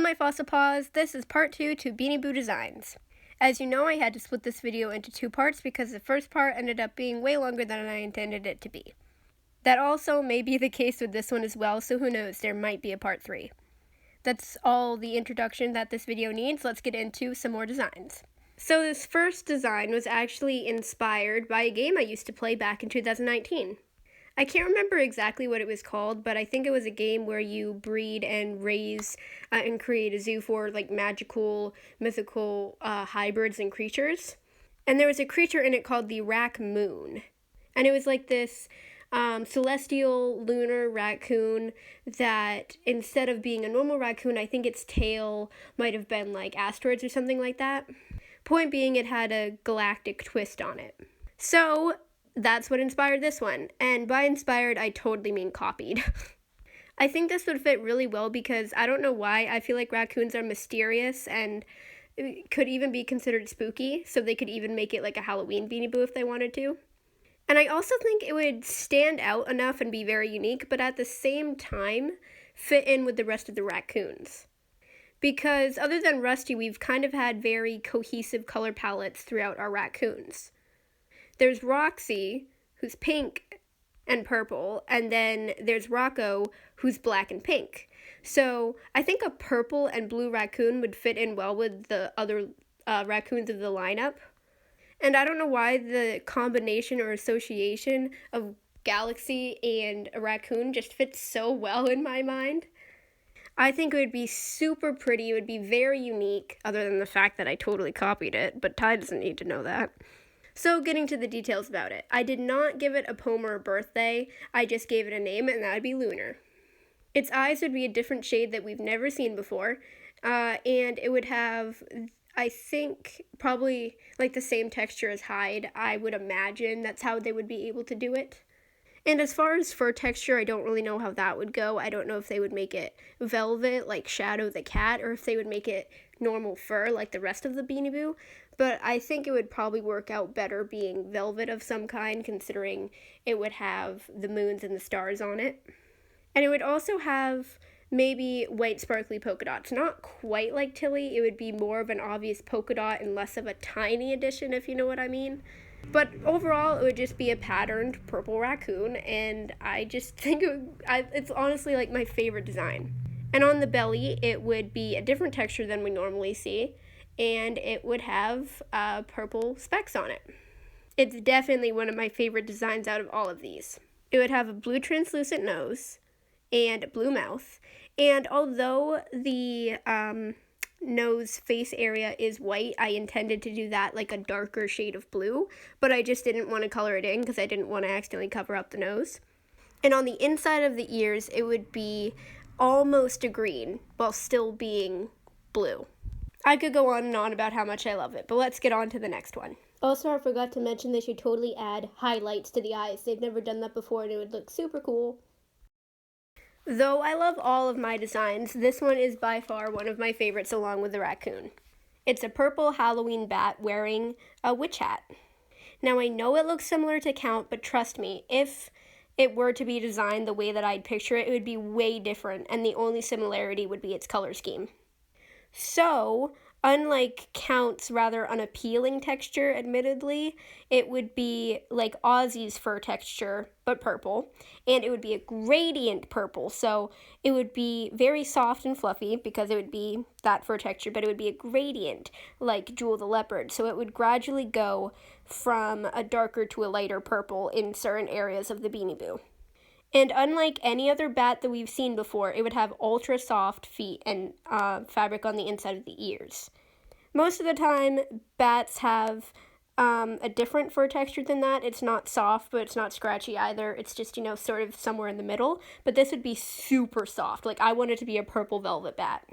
my fossil paws, this is part 2 to Beanie Boo designs. As you know, I had to split this video into 2 parts because the first part ended up being way longer than I intended it to be. That also may be the case with this one as well, so who knows, there might be a part 3. That's all the introduction that this video needs. Let's get into some more designs. So this first design was actually inspired by a game I used to play back in 2019. I can't remember exactly what it was called, but I think it was a game where you breed and raise and create a zoo for like magical, mythical hybrids and creatures. And there was a creature in it called the Raccoon. And it was like this celestial lunar raccoon that instead of being a normal raccoon, I think its tail might have been like asteroids or something like that. Point being, it had a galactic twist on it. So that's what inspired this one. And by inspired, I totally mean copied. I think this would fit really well because I don't know why, I feel like raccoons are mysterious and could even be considered spooky, so they could even make it like a Halloween Beanie Boo if they wanted to. And I also think it would stand out enough and be very unique, but at the same time, fit in with the rest of the raccoons. Because other than Rusty, we've kind of had very cohesive color palettes throughout our raccoons. There's Roxy, who's pink and purple, and then there's Rocco, who's black and pink. So I think a purple and blue raccoon would fit in well with the other raccoons of the lineup. And I don't know why the combination or association of Galaxy and a raccoon just fits so well in my mind. I think it would be super pretty. It would be very unique, other than the fact that I totally copied it, but Ty doesn't need to know that. So getting to the details about it. I did not give it a poem or a birthday. I just gave it a name, and that would be Lunar. Its eyes would be a different shade that we've never seen before, and it would have, I think, probably like the same texture as hide. I would imagine that's how they would be able to do it. And as far as fur texture, I don't really know how that would go. I don't know if they would make it velvet like Shadow the cat, or if they would make it normal fur like the rest of the Beanie Boo. But I think it would probably work out better being velvet of some kind, considering it would have the moons and the stars on it. And it would also have maybe white sparkly polka dots. Not quite like Tilly. It would be more of an obvious polka dot and less of a tiny addition, if you know what I mean. But overall, it would just be a patterned purple raccoon, and I just think it's honestly like my favorite design. And on the belly, it would be a different texture than we normally see, and it would have purple specks on it. It's definitely one of my favorite designs out of all of these. It would have a blue translucent nose and a blue mouth, and although the nose face area is white, I intended to do that like a darker shade of blue, but I just didn't want to color it in because I didn't want to accidentally cover up the nose. And on the inside of the ears, it would be almost a green while still being blue. I could go on and on about how much I love it, but let's get on to the next one. Also, I forgot to mention they should totally add highlights to the eyes. They've never done that before, and it would look super cool. Though I love all of my designs, this one is by far one of my favorites along with the raccoon. It's a purple Halloween bat wearing a witch hat. Now I know it looks similar to Count, but trust me, if it were to be designed the way that I'd picture it, it would be way different, and the only similarity would be its color scheme. So, unlike Count's rather unappealing texture, admittedly, it would be like Ozzy's fur texture, but purple, and it would be a gradient purple, so it would be very soft and fluffy because it would be that fur texture, but it would be a gradient like Jewel the Leopard, so it would gradually go from a darker to a lighter purple in certain areas of the Beanie Boo. And unlike any other bat that we've seen before, it would have ultra soft feet and fabric on the inside of the ears. Most of the time, bats have a different fur texture than that. It's not soft, but it's not scratchy either. It's just, sort of somewhere in the middle. But this would be super soft. Like, I want it to be a purple velvet bat.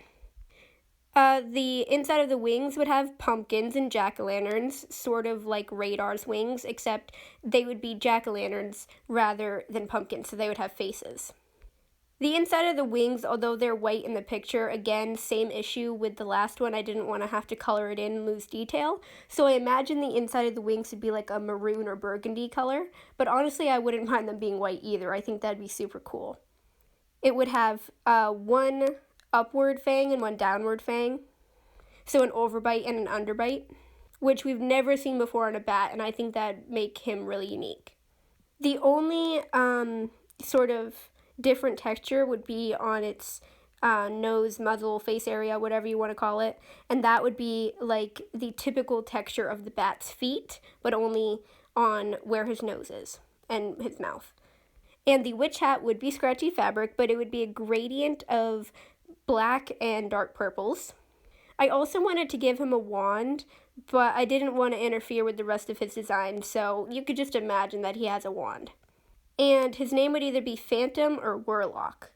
The inside of the wings would have pumpkins and jack-o'-lanterns, sort of like Radar's wings, except they would be jack-o'-lanterns rather than pumpkins, so they would have faces. The inside of the wings, although they're white in the picture, again, same issue with the last one. I didn't want to have to color it in and lose detail, so I imagine the inside of the wings would be like a maroon or burgundy color, but honestly, I wouldn't mind them being white either. I think that'd be super cool. It would have one upward fang and one downward fang. So an overbite and an underbite, which we've never seen before on a bat, and I think that make him really unique. The only sort of different texture would be on its nose, muzzle, face area, whatever you want to call it, and that would be like the typical texture of the bat's feet, but only on where his nose is and his mouth. And the witch hat would be scratchy fabric, but it would be a gradient of black and dark purples. I also wanted to give him a wand, but I didn't want to interfere with the rest of his design, so you could just imagine that he has a wand. And his name would either be Phantom or Warlock.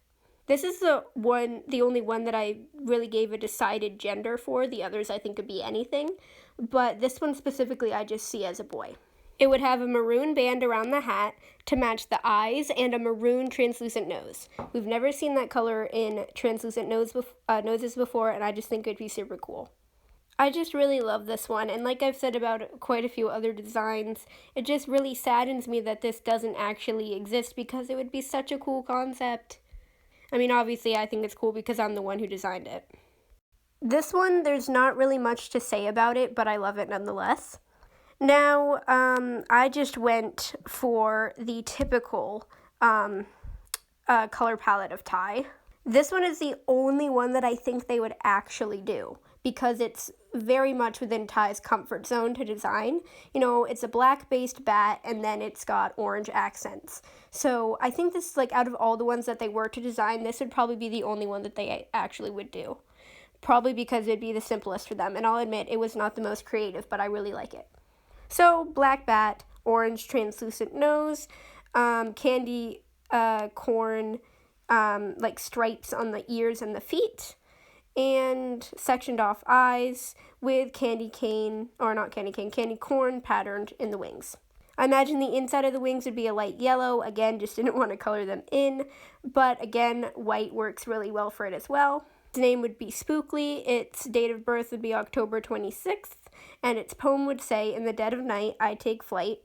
This is the only one that I really gave a decided gender for. The others I think could be anything, but this one specifically I just see as a boy. It would have a maroon band around the hat to match the eyes and a maroon translucent nose. We've never seen that color in translucent noses before, and I just think it'd be super cool. I just really love this one, and like I've said about quite a few other designs, it just really saddens me that this doesn't actually exist because it would be such a cool concept. I mean, obviously I think it's cool because I'm the one who designed it. This one, there's not really much to say about it, but I love it nonetheless. Now, I just went for the typical color palette of tie. This one is the only one that I think they would actually do because it's very much within Ty's comfort zone to design. You know, it's a black-based bat, and then it's got orange accents. So I think this, like, out of all the ones that they were to design, this would probably be the only one that they actually would do. Probably because it'd be the simplest for them, and I'll admit it was not the most creative, but I really like it. So, black bat, orange translucent nose, candy corn, like stripes on the ears and the feet, and sectioned off eyes with candy corn patterned in the wings. I imagine the inside of the wings would be a light yellow. Again, just didn't want to color them in, but again, white works really well for it as well. Its name would be Spookly. Its date of birth would be October 26th, and its poem would say, "In the dead of night, I take flight,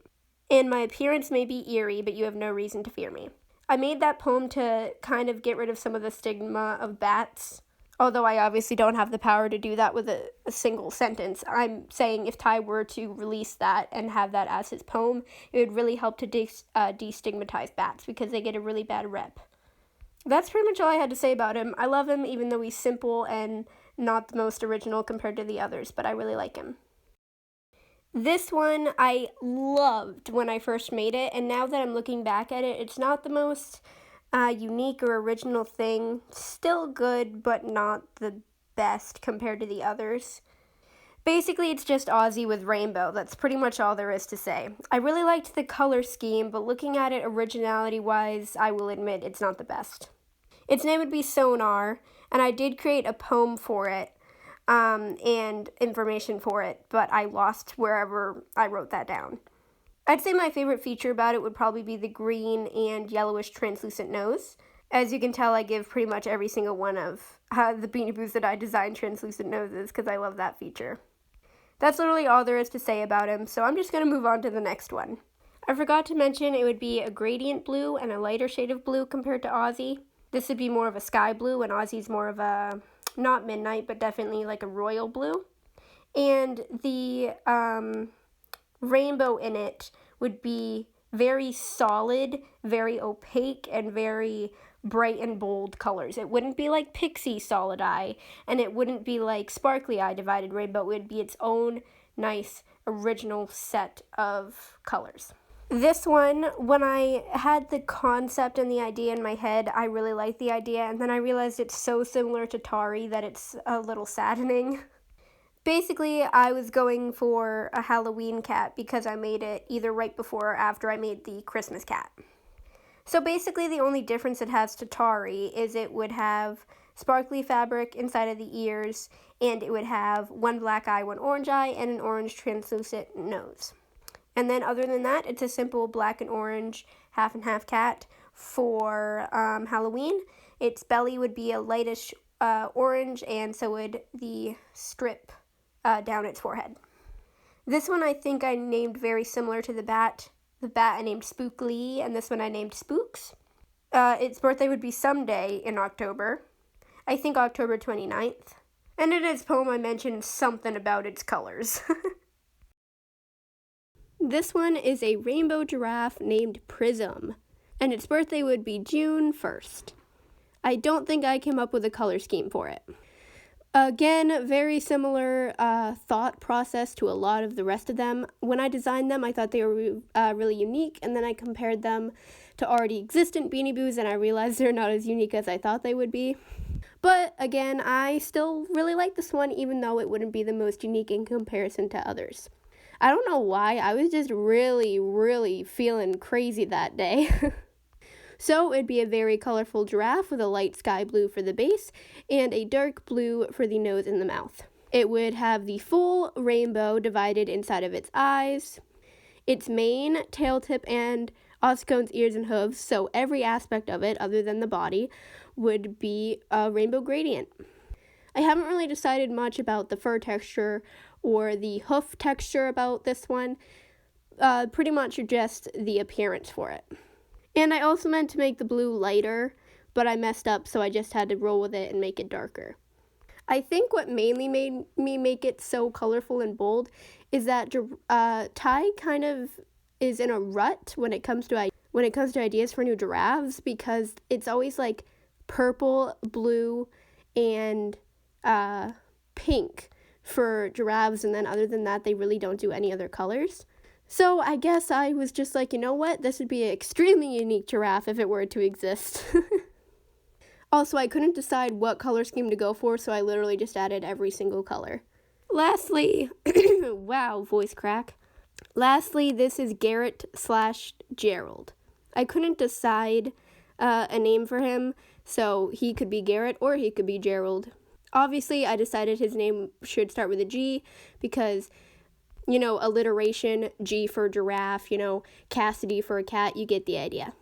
and my appearance may be eerie, but you have no reason to fear me." I made that poem to kind of get rid of some of the stigma of bats, although I obviously don't have the power to do that with a single sentence. I'm saying if Ty were to release that and have that as his poem, it would really help to destigmatize bats because they get a really bad rep. That's pretty much all I had to say about him. I love him even though he's simple and not the most original compared to the others, but I really like him. This one I loved when I first made it, and now that I'm looking back at it, it's not the most unique or original thing. Still good, but not the best compared to the others. Basically, it's just Ozzy with rainbow. That's pretty much all there is to say. I really liked the color scheme, but looking at it originality-wise, I will admit it's not the best. Its name would be Sonar, and I did create a poem for it and information for it, but I lost wherever I wrote that down. I'd say my favorite feature about it would probably be the green and yellowish translucent nose. As you can tell, I give pretty much every single one of the Beanie Boos that I designed translucent noses because I love that feature. That's literally all there is to say about him, so I'm just going to move on to the next one. I forgot to mention it would be a gradient blue and a lighter shade of blue compared to Ozzy. This would be more of a sky blue, and Ozzy's more of a, not midnight, but definitely like a royal blue. And the rainbow in it would be very solid, very opaque, and very bright and bold colors. It wouldn't be like Pixie Solid Eye, and it wouldn't be like Sparkly Eye Divided Rainbow. It would be its own nice original set of colors. This one, when I had the concept and the idea in my head, I really liked the idea, and then I realized it's so similar to Tari that it's a little saddening. Basically, I was going for a Halloween cat because I made it either right before or after I made the Christmas cat. So basically, the only difference it has to Tari is it would have sparkly fabric inside of the ears, and it would have one black eye, one orange eye, and an orange translucent nose. And then other than that, it's a simple black and orange half and half cat for Halloween. Its belly would be a lightish orange, and so would the strip down its forehead. This one I think I named very similar to the bat. The bat I named Spookly, and this one I named Spooks. Its birthday would be someday in October. I think October 29th. And in his poem I mentioned something about its colors. This one is a rainbow giraffe named Prism, and its birthday would be June 1st. I don't think I came up with a color scheme for it. Again, very similar thought process to a lot of the rest of them. When I designed them, I thought they were really unique, and then I compared them to already existent Beanie Boos, and I realized they're not as unique as I thought they would be. But again, I still really like this one, even though it wouldn't be the most unique in comparison to others. I don't know why, I was just really feeling crazy that day. So it'd be a very colorful giraffe with a light sky blue for the base and a dark blue for the nose and the mouth. It would have the full rainbow divided inside of its eyes, its mane, tail tip, and ossicones, ears, and hooves, so every aspect of it, other than the body, would be a rainbow gradient. I haven't really decided much about the fur texture or the hoof texture about this one, pretty much just the appearance for it. And I also meant to make the blue lighter, but I messed up, so I just had to roll with it and make it darker. I think what mainly made me make it so colorful and bold is that Ty kind of is in a rut when it comes to ideas for new giraffes, because it's always like purple, blue, and pink for giraffes, and then other than that, they really don't do any other colors. So I guess I was just like, you know what, this would be an extremely unique giraffe if it were to exist. Also, I couldn't decide what color scheme to go for, so I literally just added every single color. Lastly, wow, voice crack. Lastly, this is Garrett/Gerald. I couldn't decide a name for him, so he could be Garrett or he could be Gerald. Obviously, I decided his name should start with a G because, you know, alliteration, G for giraffe, you know, Cassidy for a cat, you get the idea.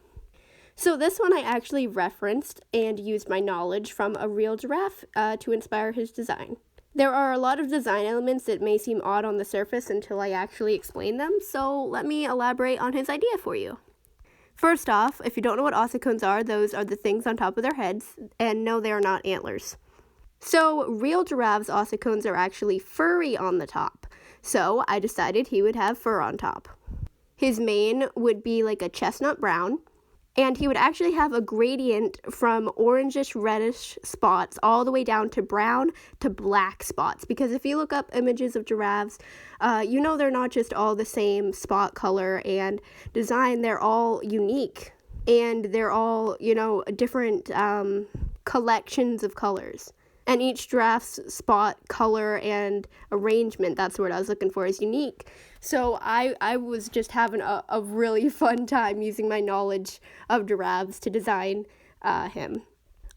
So this one I actually referenced and used my knowledge from a real giraffe to inspire his design. There are a lot of design elements that may seem odd on the surface until I actually explain them, so let me elaborate on his idea for you. First off, if you don't know what ossicones are, those are the things on top of their heads, and no, they are not antlers. So real giraffes' ossicones are actually furry on the top. So I decided he would have fur on top. His mane would be like a chestnut brown, and he would actually have a gradient from orangish reddish spots all the way down to brown to black spots. Because if you look up images of giraffes, you know they're not just all the same spot color and design, they're all unique. And they're all, you know, different collections of colors. And each giraffe's spot, color, and arrangement, that's the word I was looking for, is unique. So I was just having a really fun time using my knowledge of giraffes to design him.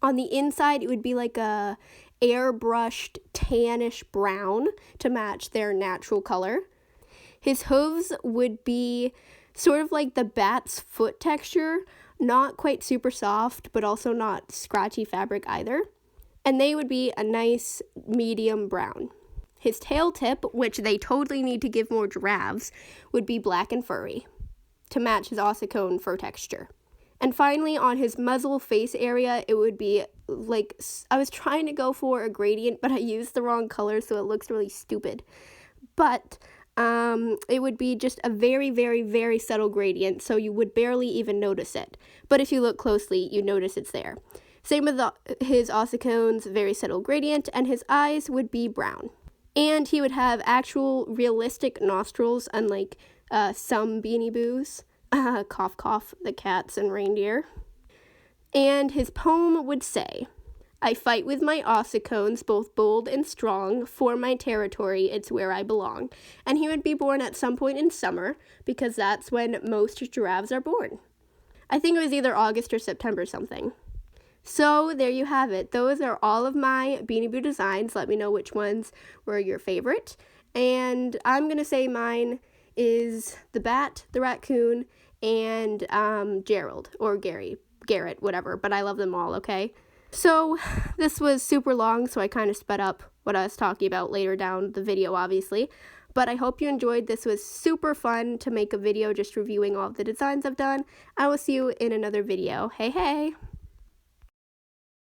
On the inside, it would be like a airbrushed tannish brown to match their natural color. His hooves would be sort of like the bat's foot texture, not quite super soft, but also not scratchy fabric either. And they would be a nice medium brown. His tail tip, which they totally need to give more giraffes, would be black and furry to match his ossicone fur texture. And finally, on his muzzle face area, it would be like, I was trying to go for a gradient, but I used the wrong color, so it looks really stupid. But it would be just a very subtle gradient, so you would barely even notice it. But if you look closely, you notice it's there. Same with his ossicones, very subtle gradient, and his eyes would be brown. And he would have actual realistic nostrils, unlike some Beanie Boos. Cough, cough, the cats and reindeer. And his poem would say, "I fight with my ossicones, both bold and strong. For my territory, it's where I belong." And he would be born at some point in summer, because that's when most giraffes are born. I think it was either August or September something. So there you have it. Those are all of my Beanie Boo designs. Let me know which ones were your favorite. And I'm going to say mine is the bat, the raccoon, and Gerald or Garrett, whatever. But I love them all, okay? So this was super long, so I kind of sped up what I was talking about later down the video, obviously. But I hope you enjoyed. This was super fun to make a video just reviewing all of the designs I've done. I will see you in another video. Hey, hey!